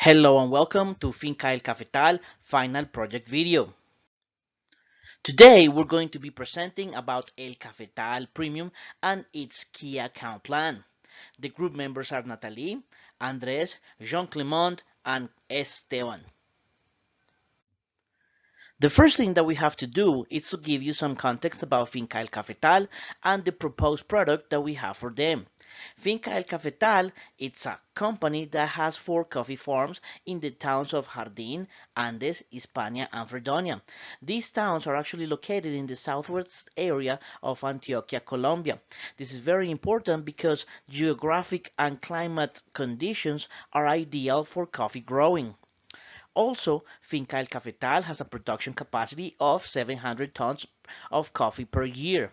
Hello and welcome to Finca El Cafetal final project video. Today we're going to be presenting about El Cafetal Premium and its key account plan. The group members are Nathalie, Andres, Jean Clement, and Esteban. The first thing that we have to do is to give you some context about Finca El Cafetal and the proposed product that we have for them. Finca El Cafetal, it's a company that has 4 coffee farms in the towns of Jardín, Andes, Hispania, and Fredonia. These towns are actually located in the southwest area of Antioquia, Colombia. This is very important because geographic and climate conditions are ideal for coffee growing. Also, Finca El Cafetal has a production capacity of 700 tons of coffee per year.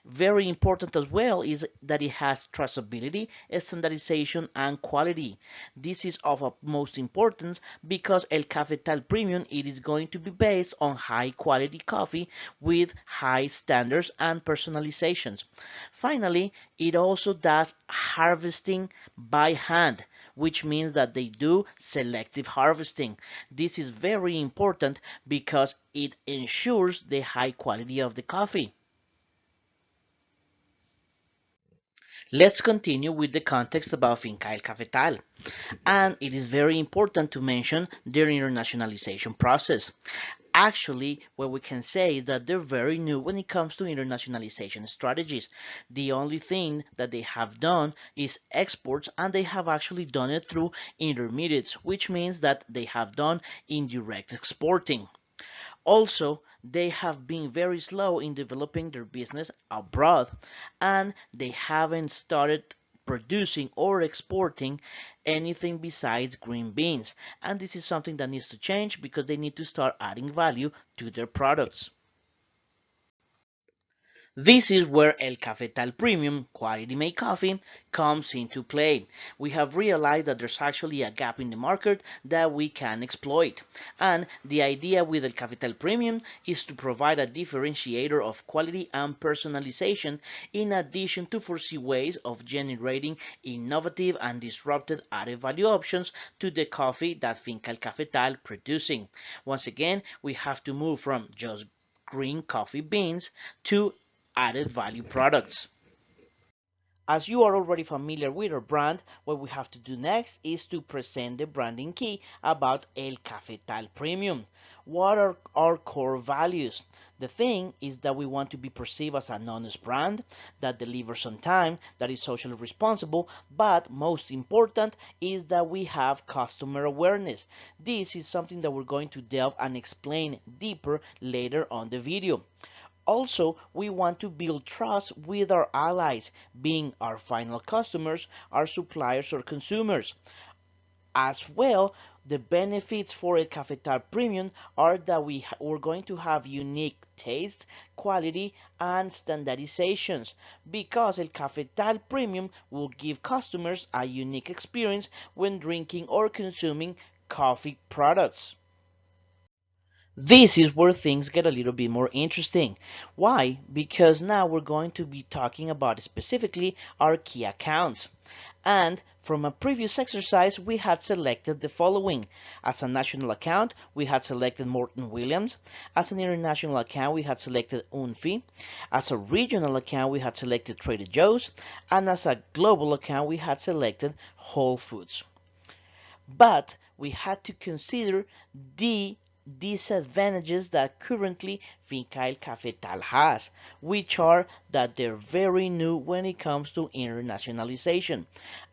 Very important as well is that it has traceability, standardization, and quality. This is of utmost importance because El Cafetal Premium it is going to be based on high quality coffee with high standards and personalizations. Finally, it also does harvesting by hand, which means that they do selective harvesting. This is very important because it ensures the high quality of the coffee. Let's continue with the context about Finca El Cafetal. And it is very important to mention their internationalization process. Actually, what we can say is that they're very new when it comes to internationalization strategies. The only thing that they have done is exports, and they have actually done it through intermediates, which means that they have done indirect exporting. Also, they have been very slow in developing their business abroad, and they haven't started producing or exporting anything besides green beans. And this is something that needs to change because they need to start adding value to their products. This is where El Cafetal Premium Quality Made Coffee comes into play. We have realized that there's actually a gap in the market that we can exploit. And the idea with El Cafetal Premium is to provide a differentiator of quality and personalization in addition to foresee ways of generating innovative and disruptive added value options to the coffee that Finca El Cafetal producing. Once again, we have to move from just green coffee beans to added value products. As you are already familiar with our brand, what we have to do next is to present the branding key about El Cafetal Premium. What are our core values? The thing is that we want to be perceived as an honest brand that delivers on time, that is socially responsible, but most important is that we have customer awareness. This is something that we're going to delve and explain deeper later on the video. Also, we want to build trust with our allies, being our final customers, our suppliers, or consumers. As well, the benefits for a Cafetal Premium are that we're going to have unique taste, quality, and standardizations because El Cafetal Premium will give customers a unique experience when drinking or consuming coffee products. This is where things get a little bit more interesting. Why? Because now we're going to be talking about specifically our key accounts. And from a previous exercise, we had selected the following. As a national account, we had selected Morton Williams. As an international account, we had selected Unfi. As a regional account, we had selected Trader Joe's. And as a global account, we had selected Whole Foods. But we had to consider the disadvantages that currently Finca El Cafetal has, which are that they're very new when it comes to internationalization,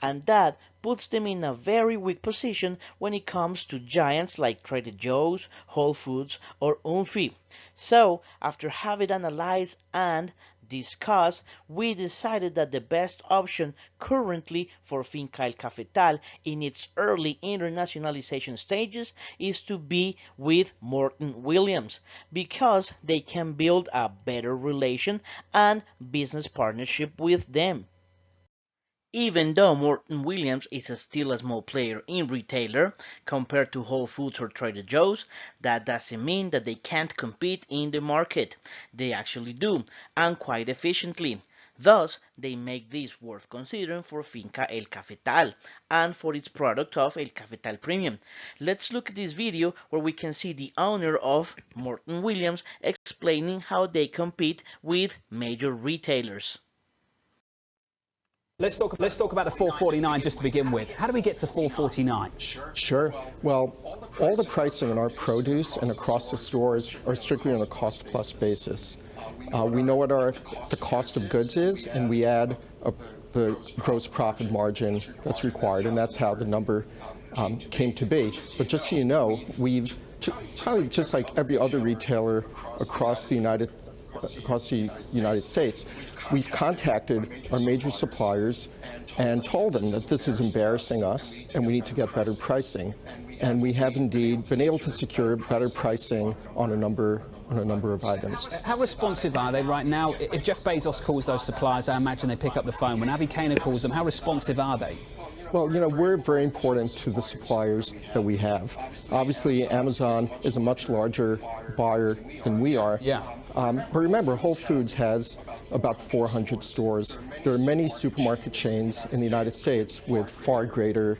and that puts them in a very weak position when it comes to giants like Trader Joe's, Whole Foods, or Unfi. So, after having analyzed and discussed, we decided that the best option currently for Finca El Cafetal in its early internationalization stages is to be with Morton Williams because they can build a better relation and business partnership with them. Even though Morton Williams is still a small player in retailer compared to Whole Foods or Trader Joe's, that doesn't mean that they can't compete in the market. They actually do, and quite efficiently. Thus, they make this worth considering for Finca El Cafetal and for its product of El Cafetal Premium. Let's look at this video where we can see the owner of Morton Williams explaining how they compete with major retailers. Let's talk about the 449 just to begin with. How do we get to 449? Sure. Well, all the pricing in our produce and across the stores are strictly on a cost-plus basis. We know what the cost of goods is, and we add the gross profit margin that's required, and that's how the number came to be. But just so you know, we've probably just like every other retailer across the United States, we've contacted our major suppliers and told them that this is embarrassing us and we need to get better pricing. And we have indeed been able to secure better pricing on a number of items. How responsive are they right now? If Jeff Bezos calls those suppliers, I imagine they pick up the phone. When Avi Kana calls them, how responsive are they? Well, we're very important to the suppliers that we have. Obviously, Amazon is a much larger buyer than we are. Yeah. But remember, Whole Foods has about 400 stores. There are many supermarket chains in the United States with far greater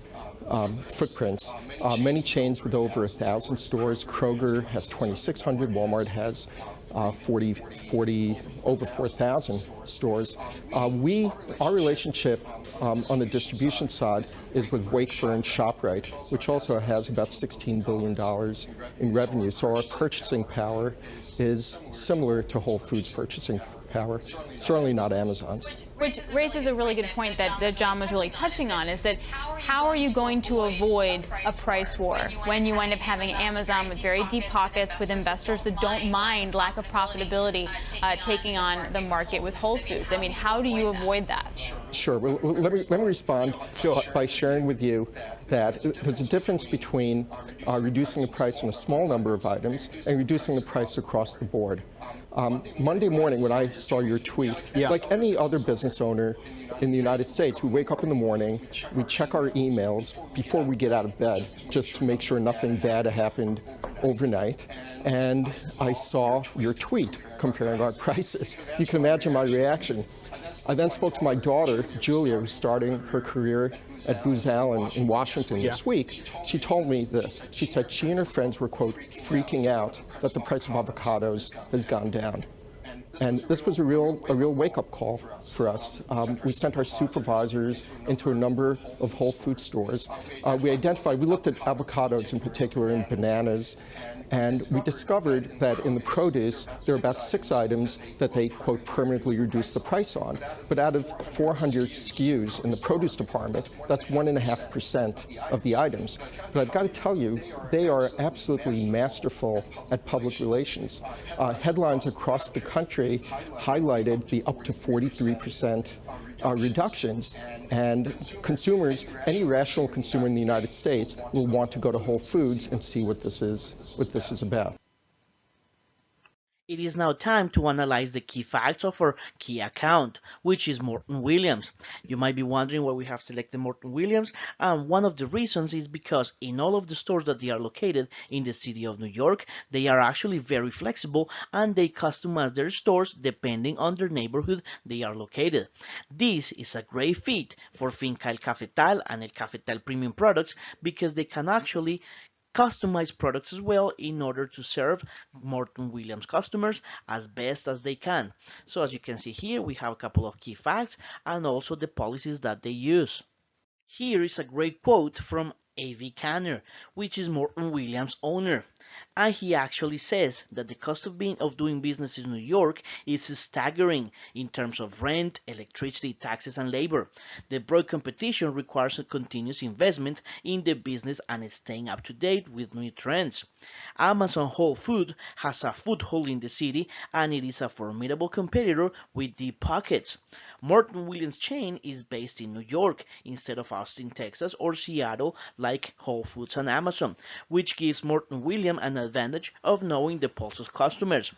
footprints. Many chains with over 1,000 stores. Kroger has 2,600. Walmart has over 4,000 stores. Our relationship on the distribution side is with Wakefern ShopRite, which also has about $16 billion in revenue. So our purchasing power is similar to Whole Foods' purchasing power, certainly not Amazon's. Which raises a really good point that John was really touching on, is that how are you going to avoid a price war when you end up having Amazon with very deep pockets, with investors that don't mind lack of profitability taking on the market with Whole Foods? I mean, how do you avoid that? Sure. Well, let me respond by sharing with you that there's a difference between reducing the price on a small number of items and reducing the price across the board. Monday morning, when I saw your tweet, like any other business owner in the United States, we wake up in the morning, we check our emails before we get out of bed, just to make sure nothing bad happened overnight. And I saw your tweet comparing our prices. You can imagine my reaction. I then spoke to my daughter, Julia, who's starting her career at Booz Allen in Washington this week. She told me this. She said she and her friends were, quote, freaking out that the price of avocados has gone down. And this was a real wake-up call for us. We sent our supervisors into a number of Whole Foods stores. We looked at avocados in particular and bananas, and we discovered that in the produce, there are about 6 items that they, quote, permanently reduce the price on. But out of 400 SKUs in the produce department, that's 1.5% of the items. But I've got to tell you, they are absolutely masterful at public relations. Headlines across the country highlighted the up to 43% reductions, and consumers, any rational consumer in the United States, will want to go to Whole Foods and see what this is about. It is now time to analyze the key facts of our key account, which is Morton Williams. You might be wondering why we have selected Morton Williams, and one of the reasons is because in all of the stores that they are located in the city of New York, they are actually very flexible and they customize their stores depending on their neighborhood they are located. This is a great fit for Finca El Cafetal and El Cafetal Premium products because they can actually customize products as well in order to serve Morton Williams customers as best as they can. So as you can see here, we have a couple of key facts and also the policies that they use. Here is a great quote from A.V. Kanner, which is Morton Williams' owner. And he actually says that the cost of doing business in New York is staggering in terms of rent, electricity, taxes, and labor. The broad competition requires a continuous investment in the business and staying up to date with new trends. Amazon Whole Foods has a foothold in the city and it is a formidable competitor with deep pockets. Morton Williams chain is based in New York instead of Austin, Texas, or Seattle like Whole Foods and Amazon, which gives Morton Williams an advantage of knowing the pulse of customers.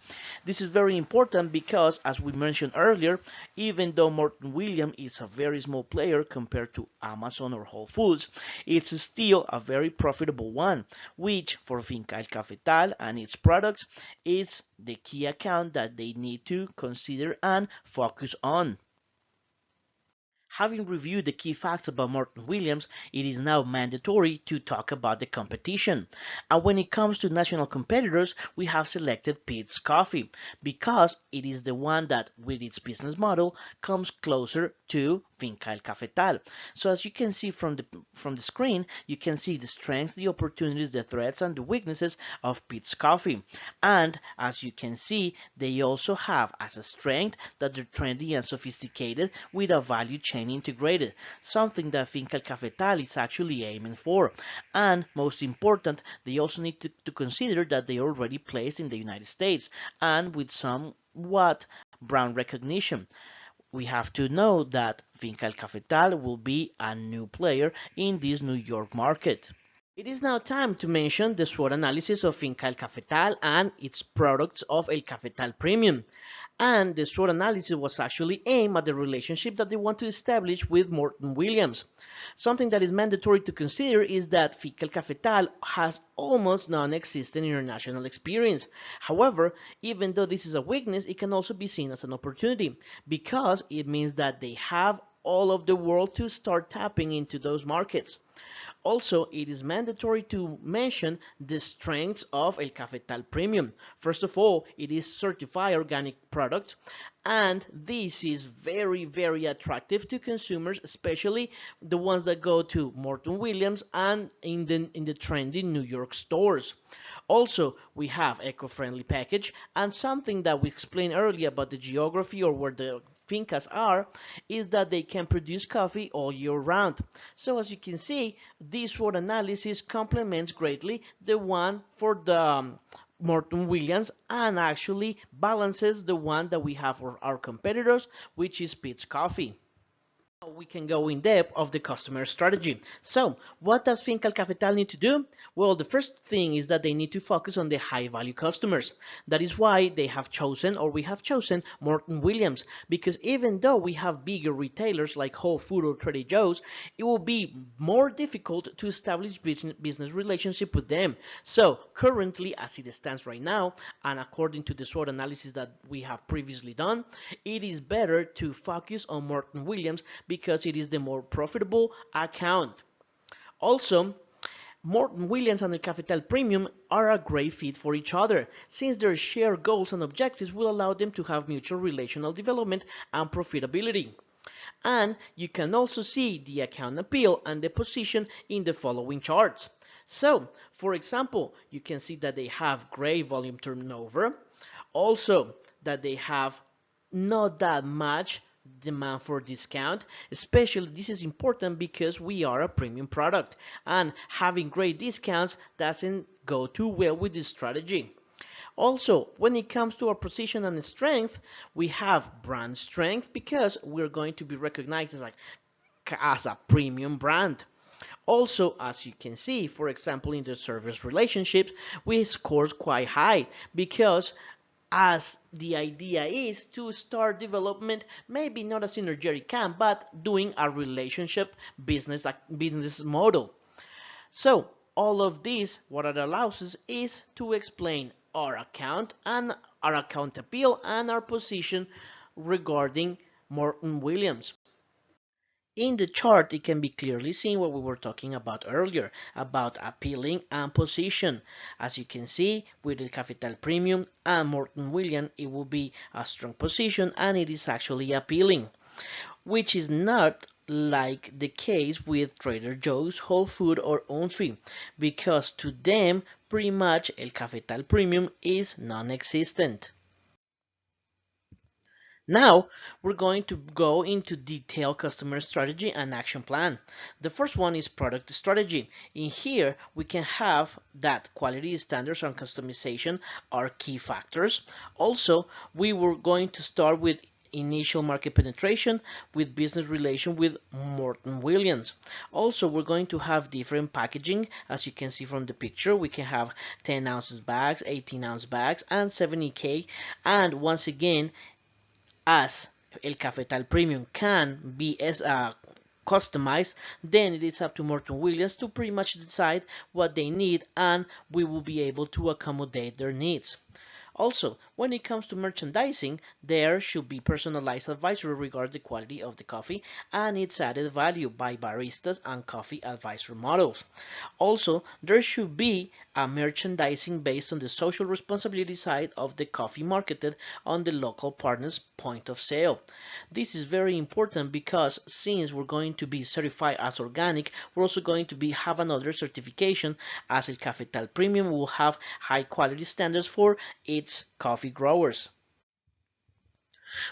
This is very important because, as we mentioned earlier, even though Morton Williams is a very small player compared to Amazon or Whole Foods, it's still a very profitable one, which for Finca El Cafetal and its products is the key account that they need to consider and focus on. Having reviewed the key facts about Morton Williams, it is now mandatory to talk about the competition. And when it comes to national competitors, we have selected Peet's Coffee because it is the one that, with its business model, comes closer to Finca El Cafetal. So as you can see from the screen, you can see the strengths, the opportunities, the threats, and the weaknesses of Peet's Coffee. And as you can see, they also have as a strength that they're trendy and sophisticated with a value chain integrated, something that Finca El Cafetal is actually aiming for. And most important, they also need to consider that they are already placed in the United States and with somewhat brand recognition. We have to know that Finca El Cafetal will be a new player in this New York market. It is now time to mention the SWOT analysis of Finca El Cafetal and its products of El Cafetal Premium. And the SWOT analysis was actually aimed at the relationship that they want to establish with Morton Williams. Something that is mandatory to consider is that Finca El Cafetal has almost non-existent international experience. However, even though this is a weakness, it can also be seen as an opportunity because it means that they have all of the world to start tapping into those markets. Also, it is mandatory to mention the strengths of El Cafetal Premium. First of all, it is certified organic product, and this is very, very attractive to consumers, especially the ones that go to Morton Williams and in the trendy New York stores. Also, we have eco-friendly package, and something that we explained earlier about the geography or where the fincas are is that they can produce coffee all year round. So as you can see, this SWOT analysis complements greatly the one for the Morton Williams and actually balances the one that we have for our competitors, which is Peet's Coffee. We can go in depth of the customer strategy. So, what does Finca El Cafetal need to do? Well, the first thing is that they need to focus on the high value customers. That is why they have chosen, or we have chosen, Morton Williams, because even though we have bigger retailers like Whole Food or Trader Joe's, it will be more difficult to establish business relationship with them. So, currently, as it stands right now, and according to the SWOT analysis that we have previously done, it is better to focus on Morton Williams because it is the more profitable account. Also, Morton Williams and El Cafetal Premium are a great fit for each other, since their shared goals and objectives will allow them to have mutual relational development and profitability. And you can also see the account appeal and the position in the following charts. So, for example, you can see that they have great volume turnover, also that they have not that much demand for discount. Especially this is important because we are a premium product and having great discounts doesn't go too well with this strategy. Also, when it comes to our position and strength, we have brand strength because we're going to be recognized as a premium brand. Also, as you can see, for example, in the service relationships, we scored quite high because as the idea is to start development, maybe not a synergetic camp, but doing a relationship business model. So all of this, what it allows us is to explain our account and our account appeal and our position regarding Morton Williams. In the chart, it can be clearly seen what we were talking about earlier, about appealing and position. As you can see, with the Cafetal Premium and Morton Williams, it will be a strong position and it is actually appealing, which is not like the case with Trader Joe's, Whole Food, or Onfi, because to them, pretty much El Cafetal Premium is non-existent. Now, we're going to go into detailed customer strategy and action plan. The first one is product strategy. In here, we can have that quality standards and customization are key factors. Also, we were going to start with initial market penetration with business relation with Morton Williams. Also, we're going to have different packaging. As you can see from the picture, we can have 10 ounces bags, 18-ounce bags, and 70K. And once again, as El Cafetal Premium can be as customized, then it is up to Morton Williams to pretty much decide what they need and we will be able to accommodate their needs. Also, when it comes to merchandising, there should be personalized advisory regarding the quality of the coffee and its added value by baristas and coffee advisor models. Also, there should be a merchandising based on the social responsibility side of the coffee marketed on the local partner's point of sale. This is very important because since we're going to be certified as organic, we're also going to be have another certification as El Cafetal Premium will have high quality standards for its coffee growers.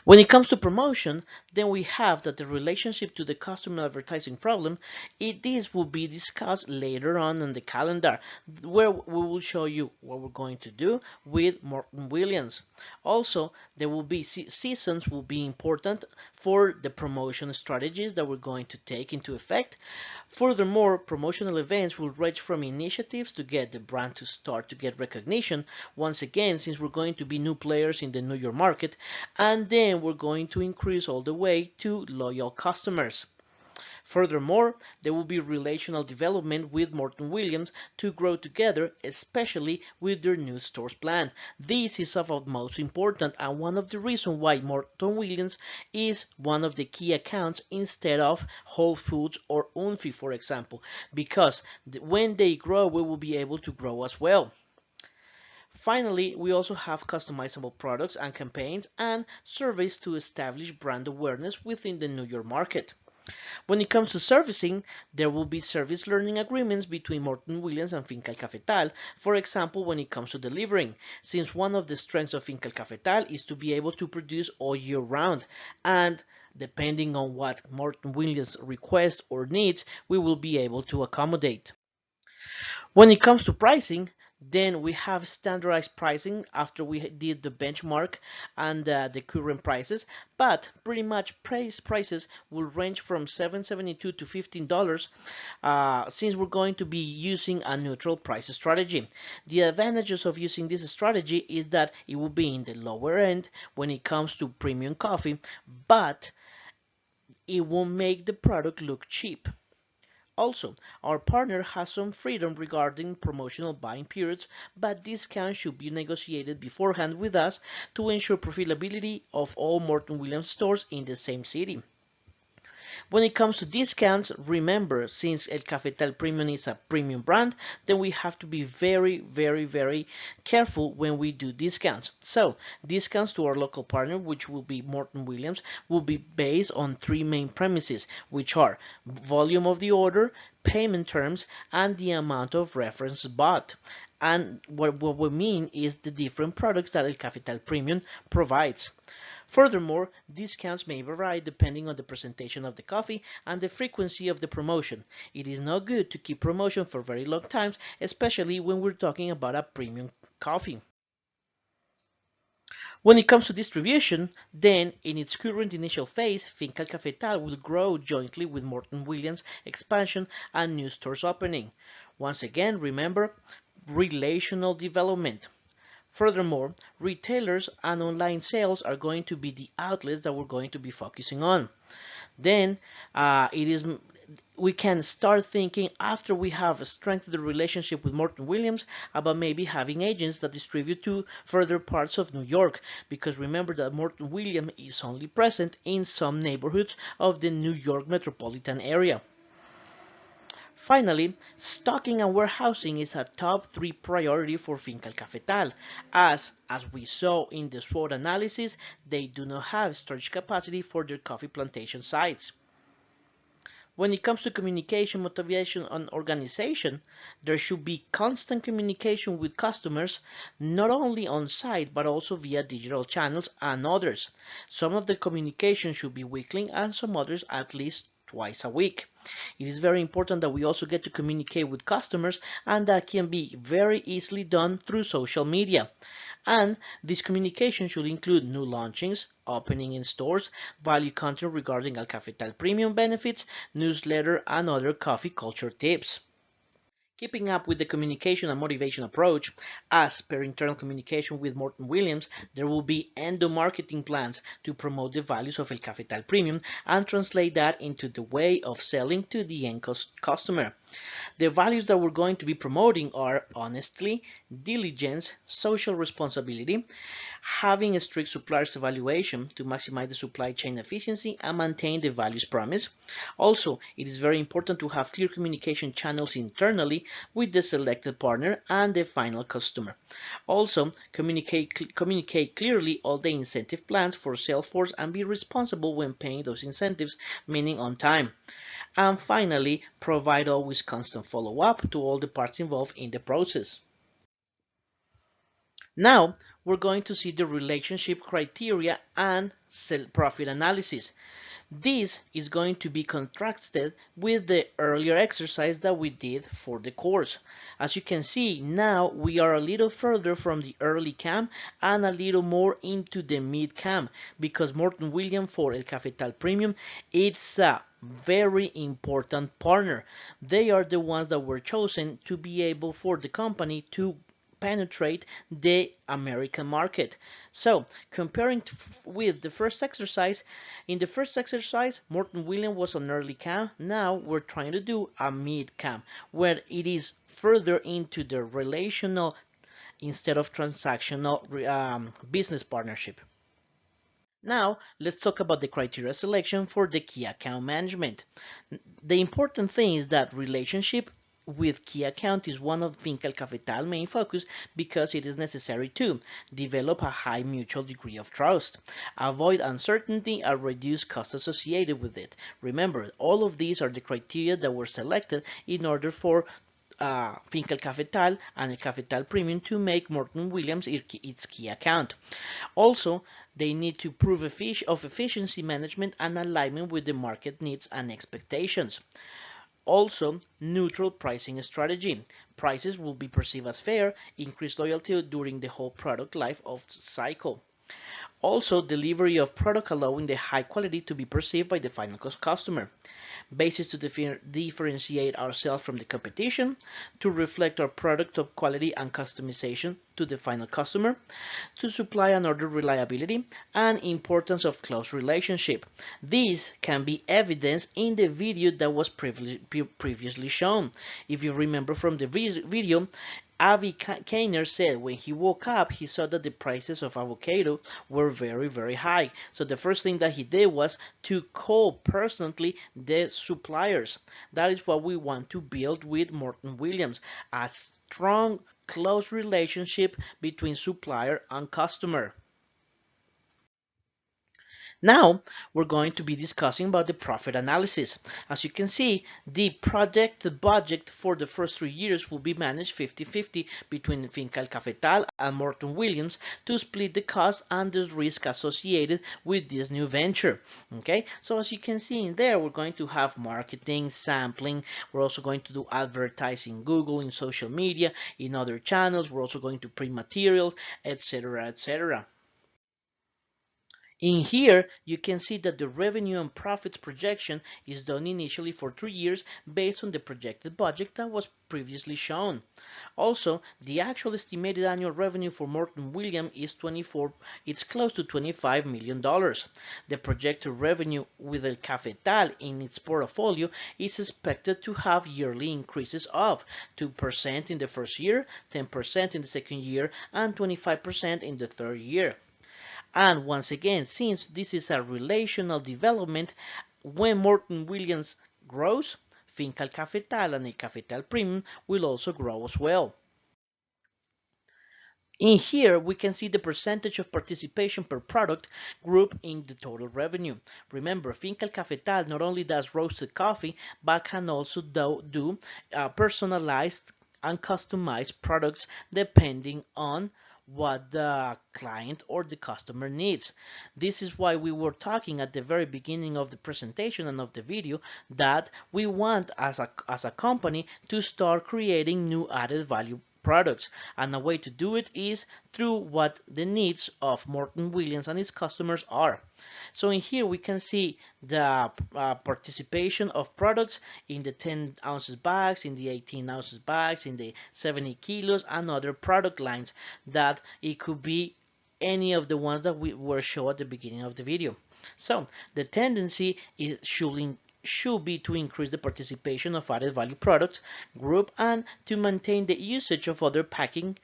When it comes to promotion, then we have that the relationship to the customer advertising problem, this will be discussed later on in the calendar, where we will show you what we're going to do with Morton Williams. Also, there will be seasons will be important for the promotion strategies that we're going to take into effect. Furthermore, promotional events will range from initiatives to get the brand to start to get recognition, once again, since we're going to be new players in the New York market, and then we're going to increase all the way to loyal customers. Furthermore, there will be relational development with Morton Williams to grow together, especially with their new stores plan. This is of utmost important and one of the reasons why Morton Williams is one of the key accounts instead of Whole Foods or Unfi, for example, because when they grow, we will be able to grow as well. Finally, we also have customizable products and campaigns and surveys to establish brand awareness within the New York market. When it comes to servicing, there will be service learning agreements between Morton Williams and Finca El Cafetal, for example, when it comes to delivering, since one of the strengths of Finca El Cafetal is to be able to produce all year round, and depending on what Morton Williams requests or needs, we will be able to accommodate. When it comes to pricing, then we have standardized pricing after we did the benchmark and the current prices, but pretty much prices will range from $7.72 to $15 since we're going to be using a neutral price strategy. The advantages of using this strategy is that it will be in the lower end when it comes to premium coffee, but it won't make the product look cheap. Also, our partner has some freedom regarding promotional buying periods, but discounts should be negotiated beforehand with us to ensure profitability of all Morton Williams stores in the same city. When it comes to discounts, remember, since El Cafetal Premium is a premium brand, then we have to be very careful when we do discounts. So, discounts to our local partner, which will be Morton Williams, will be based on three main premises, which are volume of the order, payment terms, and the amount of reference bought. And what we mean is the different products that El Cafetal Premium provides. Furthermore, discounts may vary depending on the presentation of the coffee and the frequency of the promotion. It is not good to keep promotion for very long times, especially when we're talking about a premium coffee. When it comes to distribution, then in its current initial phase, Finca Cafetal will grow jointly with Morton Williams expansion and new stores opening. Once again, remember, relational development. Furthermore, retailers and online sales are going to be the outlets that we're going to be focusing on. Then we can start thinking after we have strengthened the relationship with Morton Williams about maybe having agents that distribute to further parts of New York, because remember that Morton Williams is only present in some neighborhoods of the New York metropolitan area. Finally, stocking and warehousing is a top 3 priority for Finca El Cafetal, as we saw in the SWOT analysis, they do not have storage capacity for their coffee plantation sites. When it comes to communication, motivation, and organization, there should be constant communication with customers, not only on site but also via digital channels and others. Some of the communication should be weekly and some others at least twice a week. It is very important that we also get to communicate with customers, and that can be very easily done through social media. And this communication should include new launchings, opening in stores, value content regarding El Cafetal Premium benefits, newsletter, and other coffee culture tips. Keeping up with the communication and motivation approach, as per internal communication with Morton Williams, there will be endo-marketing plans to promote the values of El Cafetal Premium and translate that into the way of selling to the end customer. The values that we're going to be promoting are honesty, diligence, social responsibility, having a strict suppliers evaluation to maximize the supply chain efficiency and maintain the values promised. Also, it is very important to have clear communication channels internally with the selected partner and the final customer. Also, communicate clearly all the incentive plans for sales force and be responsible when paying those incentives, meaning on time. And finally, provide always constant follow-up to all the parts involved in the process. Now, we're going to see the relationship criteria and profit analysis. This is going to be contrasted with the earlier exercise that we did for the course. As you can see, now we are a little further from the early cam and a little more into the mid cam, because Morton Williams for El Cafetal Premium, it's a very important partner. They are the ones that were chosen to be able for the company to penetrate the American market. So, comparing with the first exercise, in the first exercise, Morton Williams was an early cam. Now we're trying to do a mid cam, where it is further into the relational instead of transactional business partnership. Now, let's talk about the criteria selection for the key account management. The important thing is that relationship with key account is one of Finca El Cafetal main focus, because it is necessary to develop a high mutual degree of trust, avoid uncertainty, and reduce costs associated with it. Remember, all of these are the criteria that were selected in order for Finca El Cafetal and El Cafetal Premium to make Morton Williams its key account. Also, they need to prove efficiency management and alignment with the market needs and expectations. Also, neutral pricing strategy. Prices will be perceived as fair, increase loyalty during the whole product life of cycle. Also, delivery of product allowing the high quality to be perceived by the final customer. Basis to differentiate ourselves from the competition, to reflect our product of quality and customization to the final customer, to supply and order reliability, and importance of close relationship. This can be evidenced in the video that was previously shown. If you remember from the video, Avi Kainer said when he woke up, he saw that the prices of avocado were very, very high. So the first thing that he did was to call personally the suppliers. That is what we want to build with Morton Williams, a strong, close relationship between supplier and customer. Now, we're going to be discussing about the profit analysis. As you can see, the projected budget for the first 3 years will be managed 50-50 between Finca El Cafetal and Morton Williams to split the cost and the risk associated with this new venture. Okay, so as you can see in there, we're going to have marketing, sampling. We're also going to do advertising, Google, in social media, in other channels. We're also going to print materials, etc., etc. In here, you can see that the revenue and profits projection is done initially for 3 years based on the projected budget that was previously shown. Also, the actual estimated annual revenue for Morton Williams is it's close to $25 million. The projected revenue with El Cafetal in its portfolio is expected to have yearly increases of 2% in the first year, 10% in the second year, and 25% in the third year. And once again, since this is a relational development, when Morton Williams grows, Finca El Cafetal and El Cafetal Premium will also grow as well. In here, we can see the percentage of participation per product group in the total revenue. Remember, Finca El Cafetal not only does roasted coffee, but can also do personalized and customized products depending on what the client or the customer needs. This is why we were talking at the very beginning of the presentation and of the video that we want as a company to start creating new added value products, and a way to do it is through what the needs of Morton Williams and its customers are. So in here we can see the participation of products in the 10 ounces bags, in the 18 ounces bags, in the 70 kilos, and other product lines that it could be any of the ones that we were shown at the beginning of the video. So the tendency is should be to increase the participation of added value product group and to maintain the usage of other packing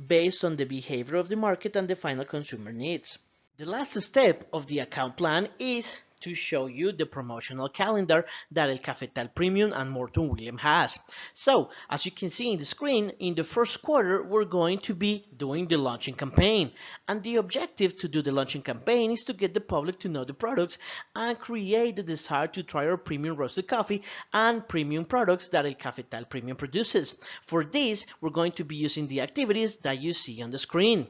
based on the behavior of the market and the final consumer needs. The last step of the account plan is to show you the promotional calendar that El Cafetal Premium and Morton Williams has. So, as you can see in the screen, in the first quarter, we're going to be doing the launching campaign. And the objective to do the launching campaign is to get the public to know the products and create the desire to try our premium roasted coffee and premium products that El Cafetal Premium produces. For this, we're going to be using the activities that you see on the screen.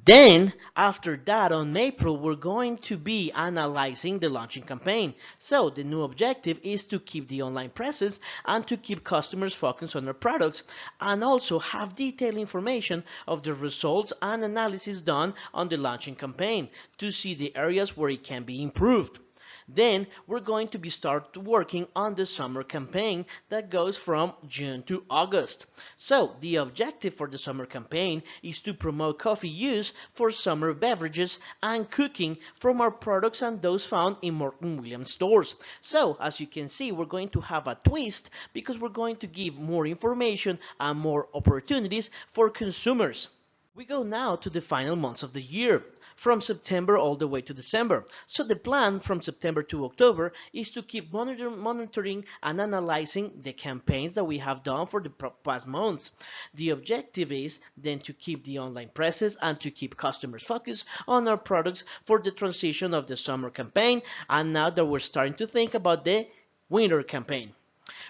Then, after that, on April, we're going to be analyzing the launching campaign. So, the new objective is to keep the online presence and to keep customers focused on their products, and also have detailed information of the results and analysis done on the launching campaign to see the areas where it can be improved. Then we're going to be start working on the summer campaign that goes from June to August. So the objective for the summer campaign is to promote coffee use for summer beverages and cooking from our products and those found in Morton Williams stores. So as you can see, we're going to have a twist because we're going to give more information and more opportunities for consumers. We go now to the final months of the year, from September all the way to December. So the plan from September to October is to keep monitoring and analyzing the campaigns that we have done for the past months. The objective is then to keep the online presence and to keep customers focused on our products for the transition of the summer campaign, and now that we're starting to think about the winter campaign.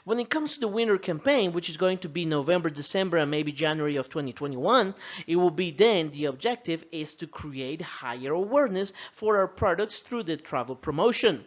When it comes to the winter campaign, which is going to be November, December, and maybe January of 2021, it will be then the objective is to create higher awareness for our products through the travel promotion,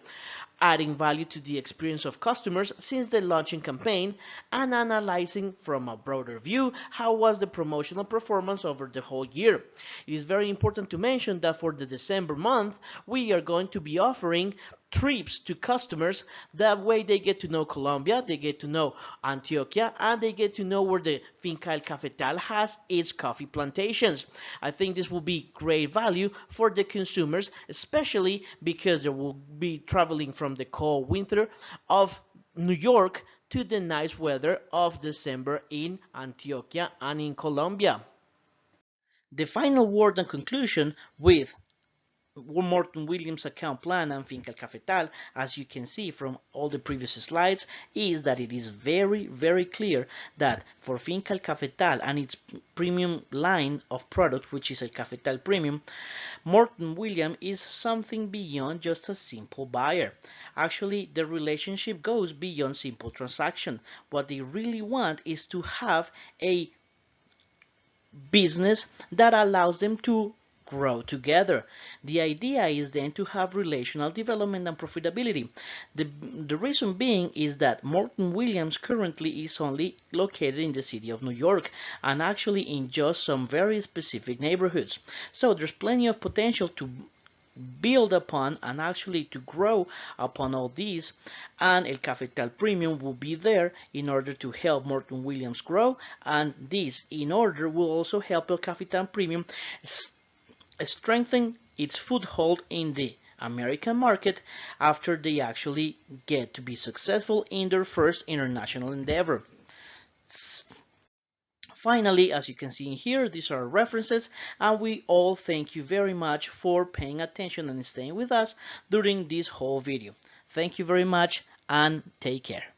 adding value to the experience of customers since the launching campaign, and analyzing from a broader view how was the promotional performance over the whole year. It is very important to mention that for the December month, we are going to be offering trips to customers. That way they get to know Colombia, they get to know Antioquia, and they get to know where the Finca El Cafetal has its coffee plantations. I think this will be great value for the consumers, especially because they will be traveling from the cold winter of New York to the nice weather of December in Antioquia and in Colombia. The final word and conclusion with Morton Williams account plan and Finca El Cafetal, as you can see from all the previous slides, is that it is very, very clear that for Finca El Cafetal and its premium line of product, which is El Cafetal Premium, Morton Williams is something beyond just a simple buyer. Actually, the relationship goes beyond simple transaction. What they really want is to have a business that allows them to grow together. The idea is then to have relational development and profitability. The reason being is that Morton Williams currently is only located in the city of New York and actually in just some very specific neighborhoods. So there's plenty of potential to build upon and actually to grow upon all these, and El Cafetal Premium will be there in order to help Morton Williams grow, and this in order will also help El Cafetal Premium strengthen its foothold in the American market after they actually get to be successful in their first international endeavor. Finally, as you can see in here, these are references, and we all thank you very much for paying attention and staying with us during this whole video. Thank you very much and take care.